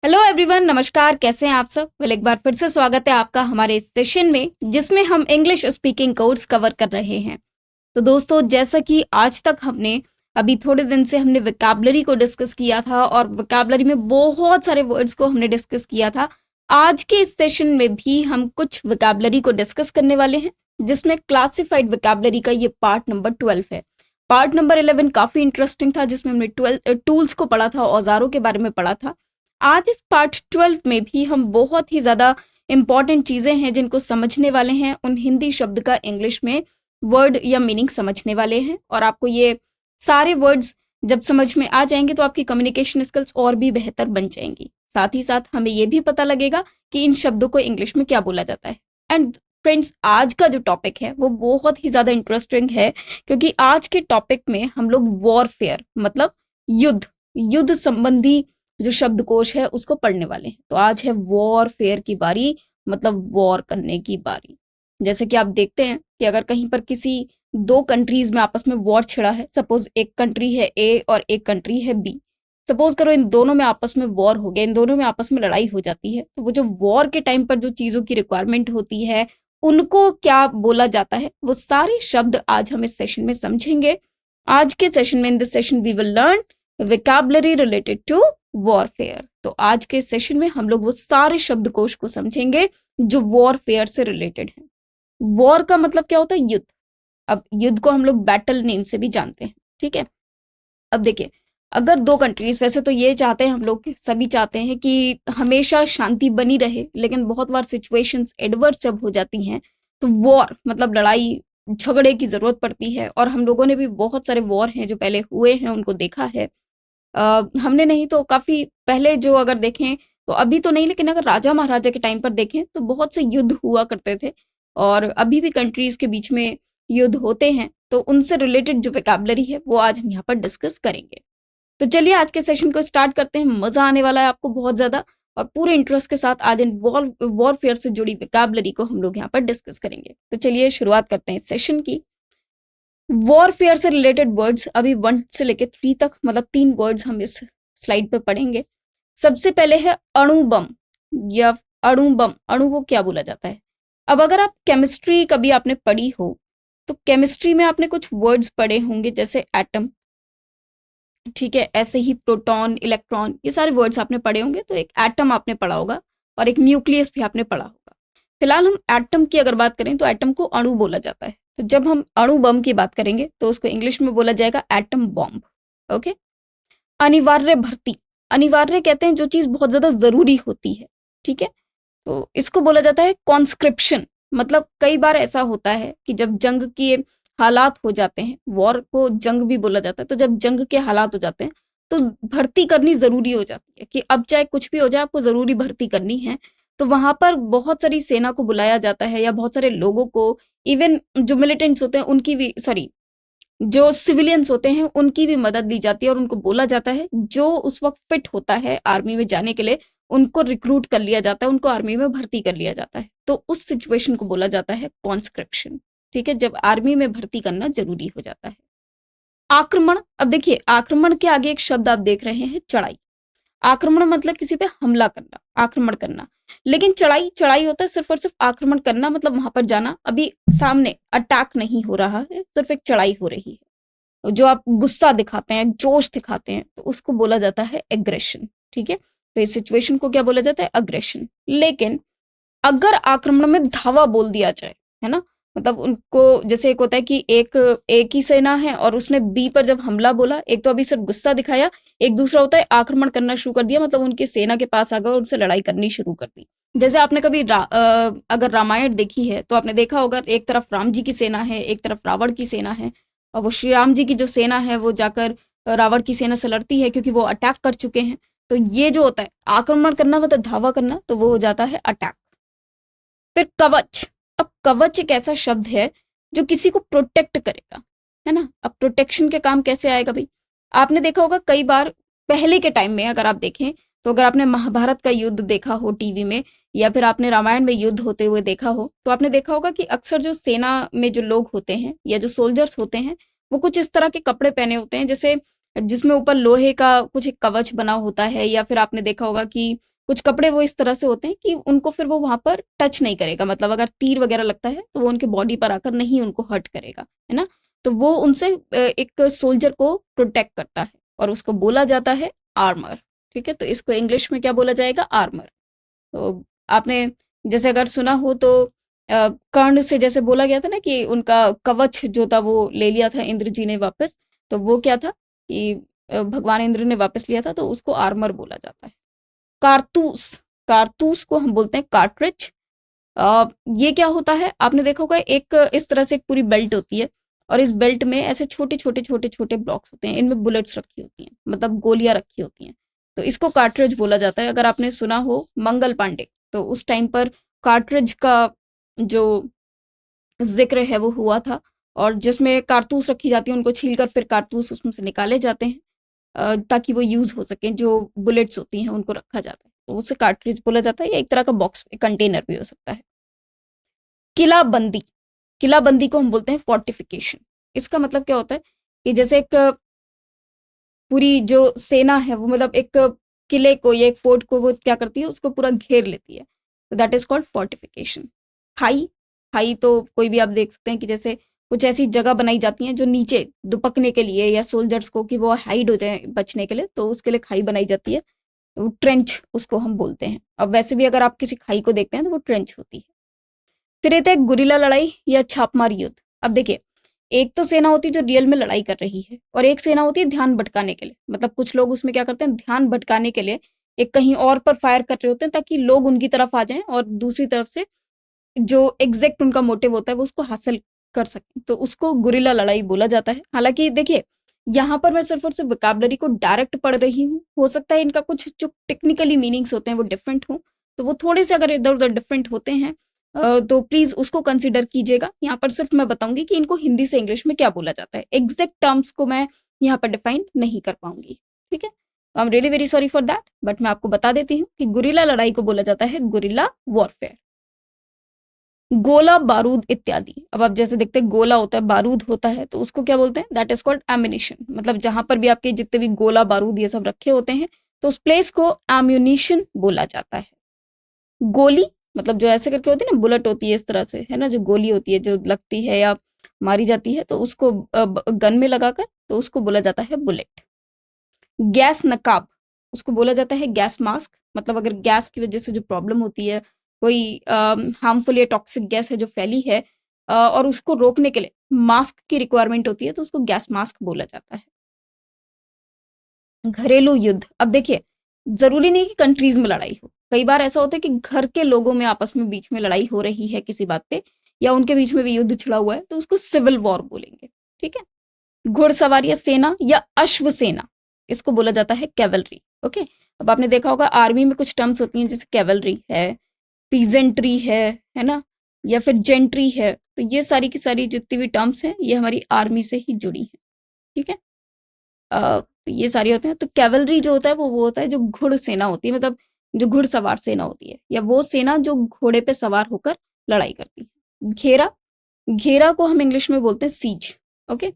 Hello everyone, नमस्कार। कैसे हैं आप सब? एक बार फिर से स्वागत है आपका हमारे इस सेशन में जिसमें हम इंग्लिश स्पीकिंग कोर्स कवर कर रहे हैं। तो दोस्तों, जैसा कि आज तक हमने अभी थोड़े दिन से हमने वोकैबुलरी को डिस्कस किया था और वोकैबुलरी में बहुत सारे वर्ड्स को हमने डिस्कस किया था। आज के इस सेशन में भी हम कुछ वोकैबुलरी को डिस्कस करने वाले हैं जिसमें क्लासिफाइड वोकैबुलरी का ये पार्ट नंबर 12 है। पार्ट नंबर 11 काफी इंटरेस्टिंग था जिसमें हमने 12 टूल्स को पढ़ा था, औजारों के बारे में पढ़ा था। आज इस पार्ट 12 में भी हम बहुत ही ज़्यादा इम्पॉर्टेंट चीज़ें हैं जिनको समझने वाले हैं। उन हिंदी शब्द का इंग्लिश में वर्ड या मीनिंग समझने वाले हैं और आपको ये सारे वर्ड्स जब समझ में आ जाएंगे तो आपकी कम्युनिकेशन स्किल्स और भी बेहतर बन जाएंगी। साथ ही साथ हमें ये भी पता लगेगा कि इन शब्दों को इंग्लिश में क्या बोला जाता है। एंड फ्रेंड्स, आज का जो टॉपिक है वो बहुत ही ज़्यादा इंटरेस्टिंग है क्योंकि आज के टॉपिक में हम लोग वॉरफेयर मतलब युद्ध संबंधी जो शब्दकोश है उसको पढ़ने वाले हैं। तो आज है वॉरफेयर की बारी, मतलब वॉर करने की बारी। जैसे कि आप देखते हैं कि अगर कहीं पर किसी दो कंट्रीज में आपस में वॉर छिड़ा है, सपोज एक कंट्री है ए और एक कंट्री है बी, सपोज करो इन दोनों में आपस में वॉर हो गया, इन दोनों में आपस में लड़ाई हो जाती है, तो वो जो वॉर के टाइम पर जो चीजों की रिक्वायरमेंट होती है उनको क्या बोला जाता है, वो सारे शब्द आज हम इस सेशन में समझेंगे। आज के सेशन में, in this session we will learn vocabulary related to warfare. तो आज के सेशन में हम लोग वो सारे शब्दकोश को समझेंगे जो वॉरफेयर से रिलेटेड है। वॉर का मतलब क्या होता है? युद्ध। अब युद्ध को हम लोग बैटल नेम से भी जानते हैं, ठीक है। अब देखिए, अगर दो कंट्रीज, वैसे तो ये चाहते हैं हम लोग सभी चाहते हैं कि हमेशा शांति बनी रहे, लेकिन बहुत बार सिचुएशंस एडवर्स जब हो जाती हैं तो वॉर मतलब लड़ाई झगड़े की जरूरत पड़ती है। और हम लोगों ने भी बहुत सारे वॉर हैं जो पहले हुए हैं उनको देखा है। हमने नहीं तो काफी पहले जो अगर देखें तो अभी तो नहीं, लेकिन अगर राजा महाराजा के टाइम पर देखें तो बहुत से युद्ध हुआ करते थे और अभी भी कंट्रीज के बीच में युद्ध होते हैं। तो उनसे रिलेटेड जो वोकैबुलरी है वो आज हम यहाँ पर डिस्कस करेंगे। तो चलिए आज के सेशन को स्टार्ट करते हैं। मजा आने वाला है आपको बहुत ज्यादा और पूरे इंटरेस्ट के साथ आज इन वॉरफेयर से जुड़ी वोकैबुलरी को हम लोग यहाँ पर डिस्कस करेंगे। तो चलिए शुरुआत करते हैं इस सेशन की। वॉरफेयर से रिलेटेड वर्ड्स अभी 1 से लेकर 3 तक, मतलब 3 वर्ड्स हम इस स्लाइड पे पढ़ेंगे। सबसे पहले है अणुबम या अणुबम। अणु को क्या बोला जाता है? अब अगर आप केमिस्ट्री कभी आपने पढ़ी हो तो केमिस्ट्री में आपने कुछ वर्ड्स पढ़े होंगे जैसे एटम, ठीक है, ऐसे ही प्रोटॉन, इलेक्ट्रॉन, ये सारे वर्ड्स आपने पढ़े होंगे। तो एक एटम आपने पढ़ा होगा और एक न्यूक्लियस भी आपने पढ़ा होगा। फिलहाल हम एटम की अगर बात करें तो एटम को अणु बोला जाता है। तो जब हम अणु बम की बात करेंगे तो उसको इंग्लिश में बोला जाएगा एटम बॉम्ब। ओके। अनिवार्य भर्ती, अनिवार्य कहते हैं जो चीज बहुत ज्यादा जरूरी होती है, ठीक है, तो इसको बोला जाता है कॉन्स्क्रिप्शन। मतलब कई बार ऐसा होता है कि जब जंग के हालात हो जाते हैं, वॉर को जंग भी बोला जाता है, तो जब जंग के हालात हो जाते हैं तो भर्ती करनी जरूरी हो जाती है कि अब चाहे कुछ भी हो जाए आपको जरूरी भर्ती करनी है। तो वहां पर बहुत सारी सेना को बुलाया जाता है या बहुत सारे लोगों को, इवन जो मिलिटेंट्स होते हैं उनकी भी, सॉरी, जो सिविलियंस होते हैं उनकी भी मदद ली जाती है और उनको बोला जाता है जो उस वक्त फिट होता है आर्मी में जाने के लिए उनको रिक्रूट कर लिया जाता है, उनको आर्मी में भर्ती कर लिया जाता है। तो उस सिचुएशन को बोला जाता है कॉन्स्क्रिप्शन, ठीक है, जब आर्मी में भर्ती करना जरूरी हो जाता है। आक्रमण। अब देखिए, आक्रमण के आगे एक शब्द आप देख रहे हैं, चढ़ाई। आक्रमण मतलब किसी पे हमला करना, आक्रमण करना। लेकिन चढ़ाई, चढ़ाई होता है सिर्फ और सिर्फ आक्रमण करना, मतलब वहां पर जाना, अभी सामने अटैक नहीं हो रहा है, सिर्फ एक चढ़ाई हो रही है। जो आप गुस्सा दिखाते हैं, जोश दिखाते हैं, तो उसको बोला जाता है एग्रेशन, ठीक है। तो इस सिचुएशन को क्या बोला जाता है? अग्रेशन। लेकिन अगर आक्रमण में धावा बोल दिया जाए, है ना, मतलब उनको, जैसे एक होता है कि एक ही सेना है और उसने बी पर जब हमला बोला, एक तो अभी सिर्फ गुस्सा दिखाया, एक दूसरा होता है आक्रमण करना शुरू कर दिया, मतलब उनकी सेना के पास आ गए और उनसे लड़ाई करनी शुरू कर दी। जैसे आपने कभी अगर रामायण देखी है तो आपने देखा होगा, एक तरफ राम जी की सेना है, एक तरफ रावण की सेना है, और वो श्री राम जी की जो सेना है वो जाकर रावण की सेना से लड़ती है क्योंकि वो अटैक कर चुके हैं। तो ये जो होता है आक्रमण करना मतलब धावा करना, तो वो हो जाता है अटैक। फिर कवच। अब कवच एक ऐसा शब्द है जो किसी को प्रोटेक्ट करेगा, है ना। अब प्रोटेक्शन के काम कैसे आएगा भाई? आपने देखा होगा कई बार पहले के टाइम में, अगर आप देखें तो अगर आपने महाभारत का युद्ध देखा हो टीवी में या फिर आपने रामायण में युद्ध होते हुए देखा हो, तो आपने देखा होगा कि अक्सर जो सेना में जो लोग होते हैं या जो सोल्जर्स होते हैं वो कुछ इस तरह के कपड़े पहने होते हैं, जैसे जिसमें ऊपर लोहे का कुछ एक कवच बना होता है, या फिर आपने देखा होगा कि कुछ कपड़े वो इस तरह से होते हैं कि उनको फिर वो वहां पर टच नहीं करेगा, मतलब अगर तीर वगैरह लगता है तो वो उनके बॉडी पर आकर नहीं उनको हर्ट करेगा, है ना। तो वो उनसे एक सोल्जर को प्रोटेक्ट करता है और उसको बोला जाता है आर्मर। ठीक है, तो इसको इंग्लिश में क्या बोला जाएगा? आर्मर। तो आपने जैसे अगर सुना हो तो कर्ण से जैसे बोला गया था ना कि उनका कवच जो था वो ले लिया था इंद्र जी ने वापस, तो वो क्या था कि भगवान इंद्र ने वापस लिया था, तो उसको आर्मर बोला जाता है। कारतूस, कारतूस को हम बोलते हैं कार्ट्रिज। ये क्या होता है, आपने देखा होगा एक इस तरह से एक पूरी बेल्ट होती है और इस बेल्ट में ऐसे छोटे छोटे छोटे छोटे ब्लॉक्स होते हैं, इनमें बुलेट्स रखी होती हैं, मतलब गोलियां रखी होती हैं, तो इसको कार्ट्रिज बोला जाता है। अगर आपने सुना हो मंगल पांडे, तो उस टाइम पर कार्ट्रिज का जो जिक्र है वो हुआ था, और जिसमें कारतूस रखी जाती है, उनको छीलकर फिर कारतूस उसमें से निकाले जाते हैं ताकि वो यूज हो सके। जो बुलेट्स होती हैं उनको रखा जाता है, तो उसे कार्ट्रिज बोला जाता है, या एक तरह का बॉक्स कंटेनर भी हो सकता है। किलाबंदी, किलाबंदी को हम बोलते हैं फोर्टिफिकेशन। इसका मतलब क्या होता है कि जैसे एक पूरी जो सेना है वो मतलब एक किले को या एक फोर्ट को वो क्या करती है, उसको पूरा घेर लेती है, तो दैट इज कॉल्ड फोर्टिफिकेशन। खाई, खाई तो कोई भी आप देख सकते हैं कि जैसे कुछ ऐसी जगह बनाई जाती हैं जो नीचे दुपकने के लिए या सोल्जर्स को कि वो हाइड हो जाए बचने के लिए, तो उसके लिए खाई बनाई जाती है, तो ट्रेंच उसको हम बोलते हैं। अब वैसे भी अगर आप किसी खाई को देखते हैं तो वो ट्रेंच होती है। फिर रहता है गुरिल्ला लड़ाई या छापमार युद्ध। अब देखिए, एक तो सेना होती है जो रियल में लड़ाई कर रही है, और एक सेना होती है ध्यान भटकाने के लिए, मतलब कुछ लोग उसमें क्या करते हैं, ध्यान भटकाने के लिए एक कहीं और पर फायर कर रहे होते हैं ताकि लोग उनकी तरफ आ जाएं और दूसरी तरफ से जो एग्जैक्ट उनका मोटिव होता है वो उसको हासिल कर सकें, तो उसको गुरिल्ला लड़ाई बोला जाता है। हालांकि देखिए, यहाँ पर मैं सिर्फ और सिर्फ वोकैबुलरी को डायरेक्ट पढ़ रही हूँ, हो सकता है इनका कुछ जो टेक्निकली मीनिंग्स होते हैं वो डिफरेंट हो, तो वो थोड़े से अगर इधर उधर डिफरेंट होते हैं तो प्लीज उसको कंसिडर कीजिएगा। यहाँ पर सिर्फ मैं बताऊंगी कि इनको हिंदी से इंग्लिश में क्या बोला जाता है, एग्जैक्ट टर्म्स को मैं यहाँ पर डिफाइन नहीं कर पाऊंगी। ठीक है, I am really very sorry for that, but मैं आपको बता देती हूँ कि गुरिल्ला लड़ाई को बोला जाता है गुरिल्ला वॉरफेयर। गोला बारूद इत्यादि, अब आप जैसे देखते हैं गोला होता है, बारूद होता है, तो उसको क्या बोलते हैं? That is called ammunition. मतलब जहां पर भी आपके जितने भी गोला बारूद ये सब रखे होते हैं, तो उस प्लेस को एम्यूनिशन बोला जाता है। गोली, मतलब जो ऐसे करके होती है ना, बुलेट होती है इस तरह से, है ना, जो गोली होती है जो लगती है या मारी जाती है, तो उसको गन में लगाकर, तो उसको बोला जाता है बुलेट। गैस नकाब, उसको बोला जाता है गैस मास्क। मतलब अगर गैस की वजह से जो प्रॉब्लम होती है, कोई हार्मफुल या टॉक्सिक गैस है जो फैली है और उसको रोकने के लिए मास्क की रिक्वायरमेंट होती है, तो उसको गैस मास्क बोला जाता है। घरेलू युद्ध, अब देखिए, जरूरी नहीं कि कंट्रीज में लड़ाई हो, कई बार ऐसा होता है कि घर के लोगों में आपस में बीच में लड़ाई हो रही है किसी बात पे, या उनके बीच में भी युद्ध छिड़ा हुआ है, तो उसको सिविल वॉर बोलेंगे। ठीक है, घुड़सवार या सेना या अश्व सेना, इसको बोला जाता है कैवलरी। ओके, अब आपने देखा होगा आर्मी में कुछ टर्म्स होती हैं, जैसे कैवलरी है, पीजेंट्री है ना, या फिर जेंट्री है, तो ये सारी की सारी जितनी भी टर्म्स हैं ये हमारी आर्मी से ही जुड़ी हैं। ठीक है, तो ये सारे होते हैं। तो कैवलरी जो होता है वो होता है जो घुड़ सेना होती है, मतलब जो घुड़सवार सेना होती है, या वो सेना जो घोड़े पे सवार होकर लड़ाई करती है। घेरा, घेरा को हम इंग्लिश में बोलते हैं सीज। ओके,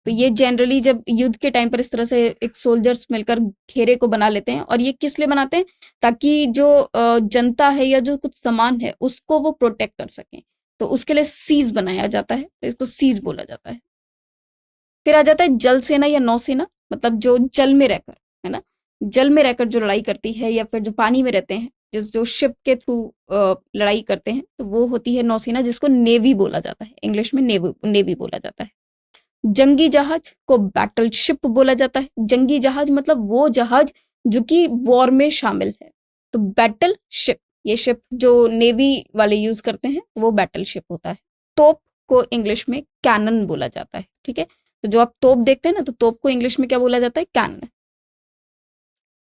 तो ये जनरली जब युद्ध के टाइम पर इस तरह से एक सोल्जर्स मिलकर घेरे को बना लेते हैं, और ये किस लिए बनाते हैं? ताकि जो जनता है या जो कुछ सामान है उसको वो प्रोटेक्ट कर सकें, तो उसके लिए सीज बनाया जाता है, तो इसको सीज बोला जाता है। फिर आ जाता है जल सेना या नौसेना, मतलब जो जल में रहकर, है ना, जल में रहकर जो लड़ाई करती है, या फिर जो पानी में रहते हैं, जिस जो शिप के थ्रू लड़ाई करते हैं, तो वो होती है नौसेना, जिसको नेवी बोला जाता है, इंग्लिश में नेवी नेवी बोला जाता है। जंगी जहाज को बैटल शिप बोला जाता है। जंगी जहाज मतलब वो जहाज जो कि वॉर में शामिल है, तो बैटल शिप, ये शिप जो नेवी वाले यूज करते हैं वो बैटल शिप होता है। तोप को इंग्लिश में कैनन बोला जाता है। ठीक है, तो जो आप तोप देखते हैं ना, तो तोप को इंग्लिश में क्या बोला जाता है? कैनन।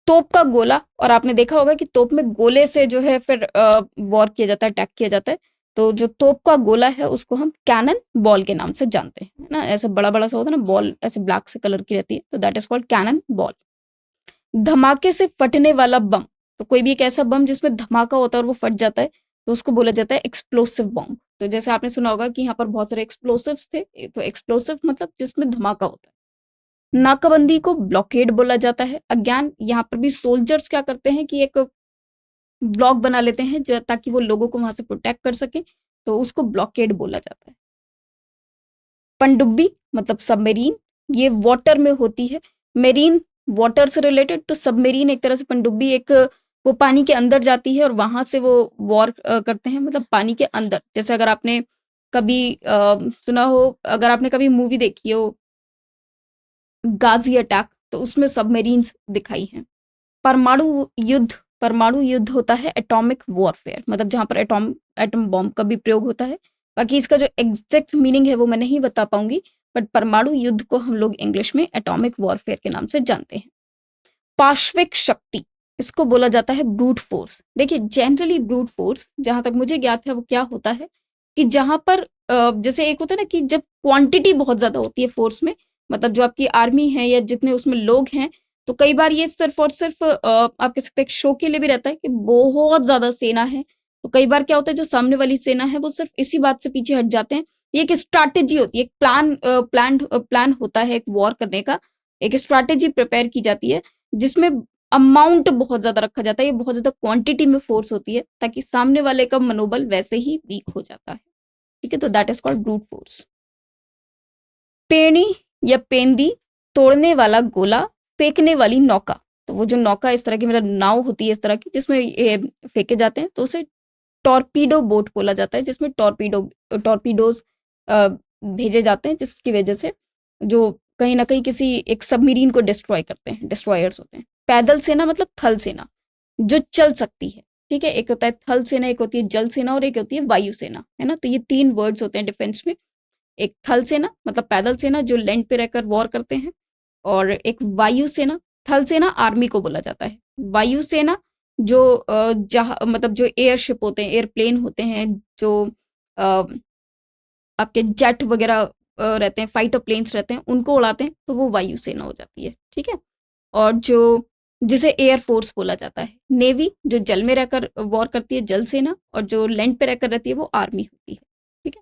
तोप का गोला, और आपने देखा होगा कि तोप में गोले से जो है फिर वॉर किया जाता है, अटैक किया जाता है, तो जो तोप का गोला है उसको हम कैनन बॉल के नाम से जानते हैं, है ना, ऐसे बड़ा बड़ा सा होता है ना बॉल, ऐसे ब्लैक से कलर की रहती है, तो that is called cannon ball. धमाके से फटने वाला बम, तो कोई भी एक ऐसा बम जिसमें धमाका होता है और वो फट जाता है, तो उसको बोला जाता है एक्सप्लोसिव बॉम्ब। तो जैसे आपने सुना होगा कि यहाँ पर बहुत सारे एक्सप्लोसिव्स थे, तो एक्सप्लोसिव मतलब जिसमें धमाका होता है। नाकाबंदी को ब्लॉकेड बोला जाता है। अज्ञान, यहाँ पर भी सोल्जर्स क्या करते हैं कि एक ब्लॉक बना लेते हैं जो ताकि वो लोगों को वहां से प्रोटेक्ट कर सके, तो उसको ब्लॉकेड बोला जाता है। पनडुब्बी मतलब सबमरीन, ये वाटर में होती है। मेरीन वाटर से रिलेटेड, तो सबमरीन एक तरह से पनडुब्बी एक वो पानी के अंदर जाती है और वहां से वो वॉर करते हैं, मतलब पानी के अंदर। जैसे अगर आपने कभी सुना हो, अगर आपने कभी मूवी देखी हो गाजी अटैक, तो उसमें सबमरीन्स दिखाई हैं। परमाणु युद्ध, परमाणु युद्ध होता है एटॉमिक वॉरफेयर, मतलब जहां पर एटम बॉम्ब का भी प्रयोग होता है। बाकी इसका जो एग्जैक्ट मीनिंग है वो मैं नहीं बता पाऊंगी, बट परमाणु युद्ध को हम लोग इंग्लिश में एटॉमिक वॉरफेयर के नाम से जानते हैं। पार्श्विक शक्ति, इसको बोला जाता है ब्रूट फोर्स। देखिए जनरली ब्रूट फोर्स जहां तक मुझे ज्ञात है वो क्या होता है कि जहां पर जैसे एक होता है ना कि जब क्वांटिटी बहुत ज्यादा होती है फोर्स में, मतलब जो आपकी आर्मी है या जितने उसमें लोग हैं, तो कई बार ये सिर्फ और सिर्फ आप कह सकते हैं शो के लिए भी रहता है कि बहुत ज्यादा सेना है। तो कई बार क्या होता है जो सामने वाली सेना है वो सिर्फ इसी बात से पीछे हट जाते हैं। ये एक स्ट्रैटेजी होती है, एक प्लान होता है एक वॉर करने का, एक स्ट्रैटेजी प्रिपेयर की जाती है जिसमें अमाउंट बहुत ज्यादा रखा जाता है, ये बहुत ज्यादा क्वांटिटी में फोर्स होती है ताकि सामने वाले का मनोबल वैसे ही वीक हो जाता है। ठीक है, तो that is called brute force. पेणी या पेंदी, तोड़ने वाला गोला, फेंकने वाली नौका। तो वो जो नौका इस तरह की मतलब नाव होती है इस तरह की जिसमें ये फेंके जाते हैं, तो उसे टॉर्पीडो बोट बोला जाता है, जिसमें टॉर्पीडोज भेजे जाते हैं, जिसकी वजह से जो कहीं ना कहीं किसी एक सबमरीन को डिस्ट्रॉय करते हैं, डिस्ट्रॉयर्स होते हैं। पैदल सेना मतलब थल सेना, जो चल सकती है। ठीक है, एक होता है थल सेना, एक होती है जल सेना और एक होती है वायु सेना, है ना। तो ये 3 वर्ड्स होते हैं डिफेंस में। एक थल सेना मतलब पैदल सेना जो लैंड पे रहकर वॉर करते हैं, और एक वायु सेना। थल सेना आर्मी को बोला जाता है। वायु सेना जो जहाँ मतलब जो एयरशिप होते हैं, एयरप्लेन होते हैं, जो अ, आपके जेट वगैरह रहते हैं, फाइटर प्लेन्स रहते हैं, उनको उड़ाते हैं, तो वो वायु सेना हो जाती है। ठीक है, और जो जिसे एयर फोर्स बोला जाता है। नेवी जो जल में रहकर वॉर करती है, जल सेना, और जो लैंड पे रहकर रहती है वो आर्मी होती है। ठीक है,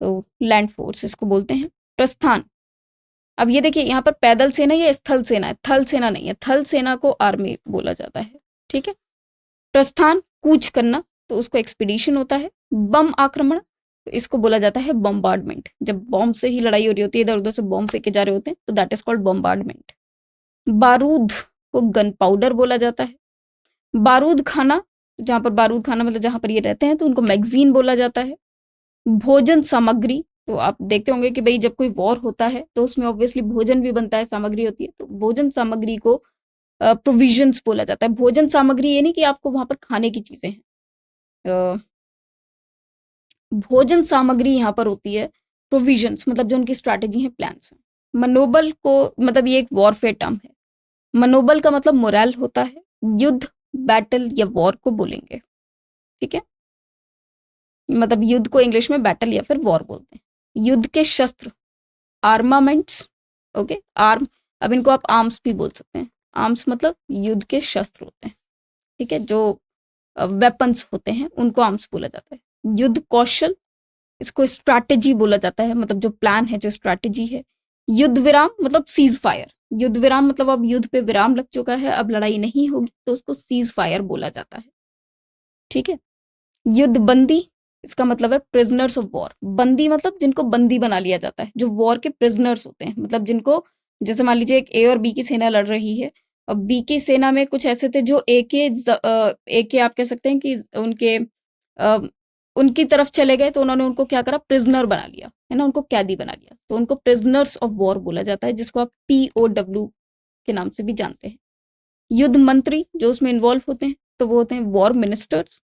तो लैंड फोर्स इसको बोलते हैं। प्रस्थान, अब ये देखिए यहाँ पर पैदल सेना या स्थल सेना है, थल सेना नहीं है। थल सेना को आर्मी बोला जाता है। ठीक है, प्रस्थान कूच करना, तो उसको एक्सपीडिशन होता है। बम आक्रमण, तो इसको बोला जाता है बम्बार्डमेंट। जब बॉम्ब से ही लड़ाई हो रही होती है, इधर उधर से बॉम्ब फेंके जा रहे होते हैं, तो दैट इज कॉल्ड बम्बार्डमेंट। बारूद को गन पाउडर बोला जाता है। बारूद खाना, जहां पर बारूद खाना मतलब जहां पर ये रहते हैं, तो उनको मैगजीन बोला जाता है। भोजन सामग्री, तो आप देखते होंगे कि भाई जब कोई वॉर होता है तो उसमें ऑब्वियसली भोजन भी बनता है, सामग्री होती है, तो भोजन सामग्री को प्रोविजंस बोला जाता है। भोजन सामग्री ये नहीं कि आपको वहां पर खाने की चीजें हैं, भोजन सामग्री यहाँ पर होती है प्रोविजंस, मतलब जो उनकी स्ट्रैटेजी है, प्लान्स हैं। मनोबल को मतलब ये एक वॉरफेयर टर्म है। मनोबल का मतलब मोरल होता है। युद्ध, बैटल या वॉर को बोलेंगे। ठीक है, मतलब युद्ध को इंग्लिश में बैटल या फिर वॉर बोलते हैं। युद्ध के शस्त्र, आर्मामेंट्स। ओके, आर्म, अब इनको आप आर्म्स भी बोल सकते हैं। आर्म्स मतलब युद्ध के शस्त्र होते हैं। ठीक है, जो वेपन्स होते हैं उनको आर्म्स बोला जाता है। युद्ध कौशल, इसको स्ट्रैटेजी बोला जाता है, मतलब जो प्लान है, जो स्ट्रैटेजी है। युद्ध विराम मतलब सीज फायर, युद्ध विराम मतलब अब युद्ध पे विराम लग चुका है, अब लड़ाई नहीं होगी, तो उसको सीज फायर बोला जाता है। ठीक है, युद्ध बंदी, इसका मतलब है प्रिजनर्स ऑफ वॉर। बंदी मतलब जिनको बंदी बना लिया जाता है, जो वॉर के प्रिजनर्स होते हैं, मतलब जिनको, जैसे मान लीजिए एक ए और बी की सेना लड़ रही है, और बी की सेना में कुछ ऐसे थे जो ए के आप कह सकते हैं कि उनके अ, उनकी तरफ चले गए, तो उन्होंने उनको क्या करा, प्रिजनर बना लिया, है ना, उनको कैदी बना लिया, तो उनको प्रिजनर्स ऑफ वॉर बोला जाता है, जिसको आप POW के नाम से भी जानते हैं। युद्ध मंत्री जो उसमें इन्वॉल्व होते हैं, तो वो होते हैं वॉर मिनिस्टर्स।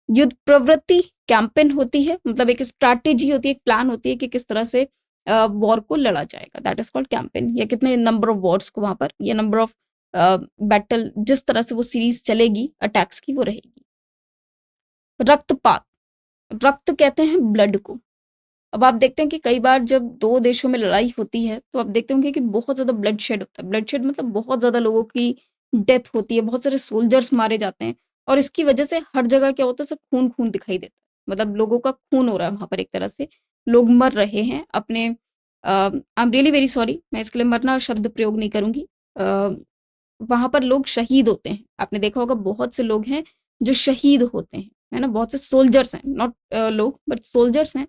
युद्ध प्रवृत्ति कैंपेन होती है, मतलब एक स्ट्रैटेजी होती है, एक प्लान होती है कि किस तरह से वॉर को लड़ा जाएगा, दैट इज कॉल्ड कैंपेन। या कितने नंबर ऑफ वॉर्स को वहां पर, या नंबर ऑफ बैटल, जिस तरह से वो सीरीज चलेगी अटैक्स की, वो रहेगी। रक्तपात, रक्त कहते हैं ब्लड को। अब आप देखते हैं कि कई बार जब 2 देशों में लड़ाई होती है, तो आप देखते होंगे कि बहुत ज्यादा ब्लड शेड होता है। ब्लड शेड मतलब बहुत ज्यादा लोगों की डेथ होती है, बहुत सारे सोल्जर्स मारे जाते हैं, और इसकी वजह से हर जगह क्या होता है, सब खून खून दिखाई देता है, मतलब लोगों का खून हो रहा है वहां पर, एक तरह से लोग मर रहे हैं अपने। I am really very sorry, मैं इसके लिए मरना शब्द प्रयोग नहीं करूंगी। वहां पर लोग शहीद होते हैं। आपने देखा होगा बहुत से लोग हैं जो शहीद होते हैं, है ना, बहुत से सोल्जर्स हैं, नॉट लोग बट सोल्जर्स हैं।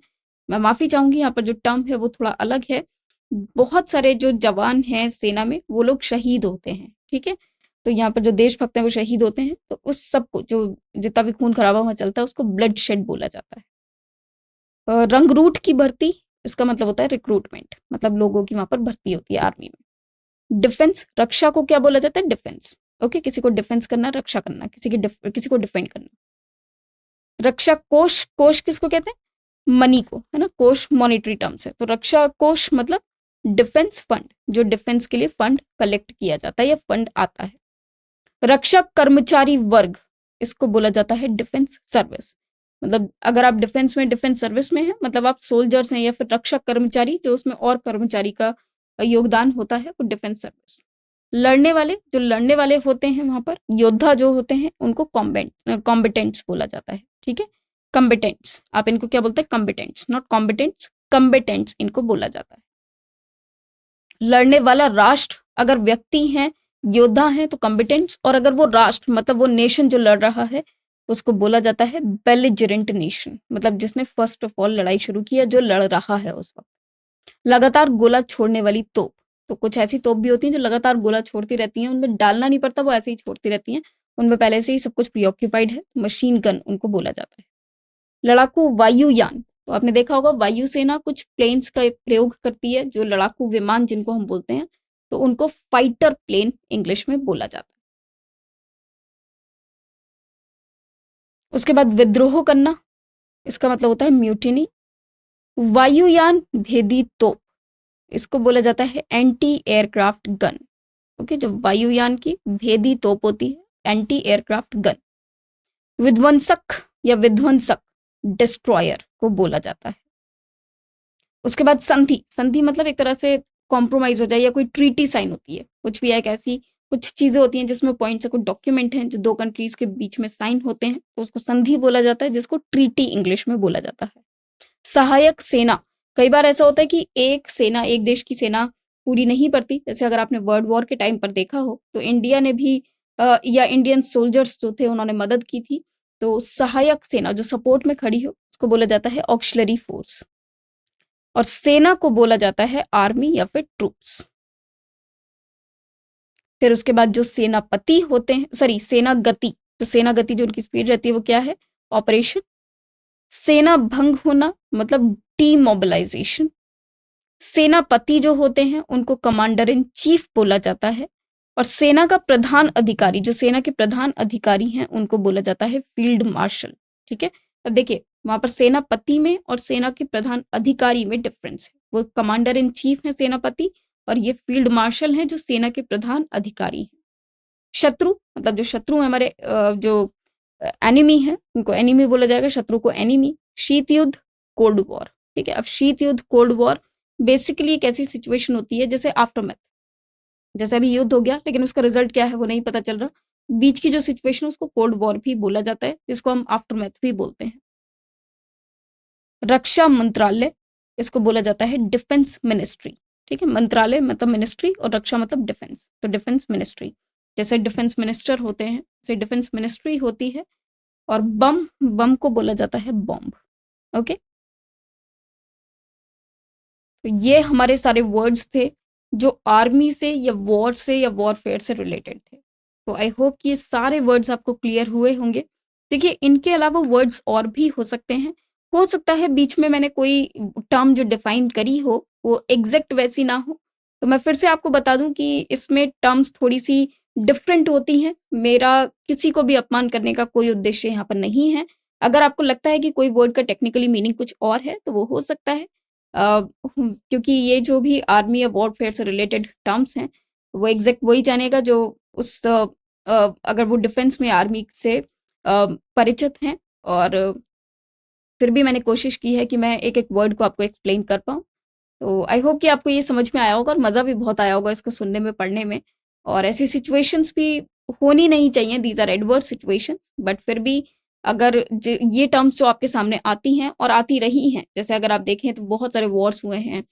मैं माफी चाहूंगी, यहाँ पर जो टर्म है वो थोड़ा अलग है। बहुत सारे जो जवान हैं सेना में वो लोग शहीद होते हैं, ठीक है। तो यहाँ पर जो देशभक्त हैं वो शहीद होते हैं, तो उस सबको जो जितना भी खून खराबा वहां चलता है उसको ब्लड शेड बोला जाता है। रंगरूट की भर्ती, इसका मतलब होता है रिक्रूटमेंट, मतलब लोगों की वहां पर भर्ती होती है आर्मी में। डिफेंस, रक्षा को क्या बोला जाता है? डिफेंस। ओके, किसी को डिफेंस करना, रक्षा करना, किसी को डिफेंड करना। रक्षा कोष, कोष किसको कहते हैं? मनी को, है ना, कोष मॉनिटरी टर्म्स है। तो रक्षा कोष मतलब डिफेंस फंड, जो डिफेंस के लिए फंड कलेक्ट किया जाता है या फंड आता है। रक्षा कर्मचारी वर्ग, इसको बोला जाता है डिफेंस सर्विस। मतलब अगर आप डिफेंस में, डिफेंस सर्विस में हैं, मतलब आप सोल्जर्स हैं, या फिर रक्षा कर्मचारी जो उसमें और कर्मचारी का योगदान होता है, वो डिफेंस सर्विस। लड़ने वाले, जो लड़ने वाले होते हैं वहां पर योद्धा जो होते हैं उनको कॉम्बिटेंट्स बोला जाता है, ठीक है। कॉम्बिटेंट्स, आप इनको क्या बोलते हैं? कॉम्बिटेंट्स, नॉट कॉम्बिटेंट्स, कॉम्बिटेंट्स इनको बोला जाता है। लड़ने वाला राष्ट्र, अगर व्यक्ति हैं, योद्धा हैं, तो कॉम्बिटेंट्स, और अगर वो राष्ट्र मतलब वो नेशन जो लड़ रहा है उसको बोला जाता है बेलिजरेंट नेशन, मतलब जिसने फर्स्ट ऑफ ऑल लड़ाई शुरू किया, जो लड़ रहा है उस वक्त। लगातार गोला छोड़ने वाली तोप, तो कुछ ऐसी तोप भी होती हैं जो लगातार गोला छोड़ती रहती हैं, उनमें डालना नहीं पड़ता, वो ऐसे ही छोड़ती रहती हैं, उनमें पहले से ही सब कुछ प्रीऑक्यूपाइड है। मशीन गन उनको बोला जाता है। लड़ाकू वायुयान, तो आपने देखा होगा वायुसेना कुछ प्लेन्स का प्रयोग करती है, जो लड़ाकू विमान जिनको हम बोलते हैं, तो उनको फाइटर प्लेन इंग्लिश में बोला जाता है। उसके बाद विद्रोह करना, इसका मतलब होता है म्यूटिनी। वायुयान भेदी तोप, इसको बोला जाता है एंटी एयरक्राफ्ट गन। ओके, जो वायुयान की भेदी तोप होती है, एंटी एयरक्राफ्ट गन। विध्वंसक या विध्वंसक, डिस्ट्रॉयर को बोला जाता है। उसके बाद संधि, संधि मतलब एक तरह से कॉम्प्रोमाइज हो जाए, या कोई ट्रीटी साइन होती है, कुछ भी एक ऐसी कुछ चीजें होती हैं जिसमें पॉइंट से कुछ डॉक्यूमेंट हैं जो दो कंट्रीज के बीच में साइन होते हैं, तो उसको संधि बोला जाता है, जिसको ट्रीटी इंग्लिश में बोला जाता है। सहायक सेना, कई बार ऐसा होता है कि एक सेना, एक देश की सेना पूरी नहीं पड़ती, जैसे अगर आपने वर्ल्ड वॉर के टाइम पर देखा हो तो इंडिया ने भी या इंडियन सोल्जर्स जो थे उन्होंने मदद की थी, तो सहायक सेना जो सपोर्ट में खड़ी हो उसको बोला जाता है ऑक्सिलरी फोर्स। और सेना को बोला जाता है आर्मी या फिर ट्रूप्स। फिर उसके बाद जो सेनापति होते हैं, सॉरी सेना गति, तो सेना गति जो उनकी स्पीड रहती है वो क्या है? ऑपरेशन। सेना भंग होना मतलब डीमोबिलाइजेशन। सेनापति जो होते हैं उनको कमांडर इन चीफ बोला जाता है। और सेना का प्रधान अधिकारी, जो सेना के प्रधान अधिकारी हैं, उनको बोला जाता है फील्ड मार्शल, ठीक है। अब देखिए वहां पर सेनापति में और सेना के प्रधान अधिकारी में डिफरेंस है। वो कमांडर इन चीफ है सेनापति, और ये फील्ड मार्शल हैं जो सेना के प्रधान अधिकारी हैं। शत्रु, मतलब जो शत्रु है हमारे, जो एनिमी है उनको एनिमी बोला जाएगा, शत्रु को एनिमी। शीत युद्ध, कोल्ड वॉर, ठीक है। अब शीत युद्ध, कोल्ड वॉर बेसिकली एक ऐसी सिचुएशन होती है जैसे आफ्टरमैथ, जैसे अभी युद्ध हो गया लेकिन उसका रिजल्ट क्या है वो नहीं पता चल रहा, बीच की जो सिचुएशन उसको कोल्ड वॉर भी बोला जाता है, जिसको हम आफ्टरमैथ भी बोलते हैं। रक्षा मंत्रालय, इसको बोला जाता है डिफेंस मिनिस्ट्री, ठीक है। मंत्रालय मतलब मिनिस्ट्री और रक्षा मतलब डिफेंस, तो डिफेंस मिनिस्ट्री। जैसे डिफेंस मिनिस्टर होते हैं जैसे डिफेंस मिनिस्ट्री होती है। और बम, बम को बोला जाता है बॉम्ब। ओके, तो ये हमारे सारे वर्ड्स थे जो आर्मी से या वॉर से या वॉरफेयर से रिलेटेड थे। तो आई होप कि ये सारे वर्ड्स आपको क्लियर हुए होंगे। देखिए इनके अलावा वर्ड्स और भी हो सकते हैं, हो सकता है बीच में मैंने कोई टर्म जो डिफाइन करी हो वो एग्जैक्ट वैसी ना हो, तो मैं फिर से आपको बता दूं कि इसमें टर्म्स थोड़ी सी डिफरेंट होती हैं। मेरा किसी को भी अपमान करने का कोई उद्देश्य यहाँ पर नहीं है। अगर आपको लगता है कि कोई वर्ड का टेक्निकली मीनिंग कुछ और है तो वो हो सकता है, क्योंकि ये जो भी आर्मी या वॉरफेयर से रिलेटेड टर्म्स हैं वो एग्जैक्ट वही जानेगा जो उस अगर वो डिफेंस में आर्मी से परिचित हैं। और फिर भी मैंने कोशिश की है कि मैं एक एक वर्ड को आपको एक्सप्लेन कर पाऊँ। तो आई होप कि आपको ये समझ में आया होगा और मज़ा भी बहुत आया होगा इसको सुनने में, पढ़ने में। और ऐसी सिचुएशंस भी होनी नहीं चाहिए, these are adverse situations, but फिर भी अगर ये टर्म्स जो आपके सामने आती हैं और आती रही हैं, जैसे अगर आप देखें तो बहुत सारे वॉर्स हुए हैं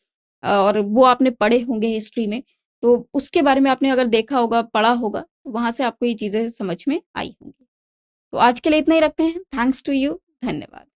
और वो आपने पढ़े होंगे हिस्ट्री में, तो उसके बारे में आपने अगर देखा होगा, पढ़ा होगा, तो वहाँ से आपको ये चीज़ें समझ में आई होंगी। तो आज के लिए इतना ही रखते हैं। Thanks to you. धन्यवाद।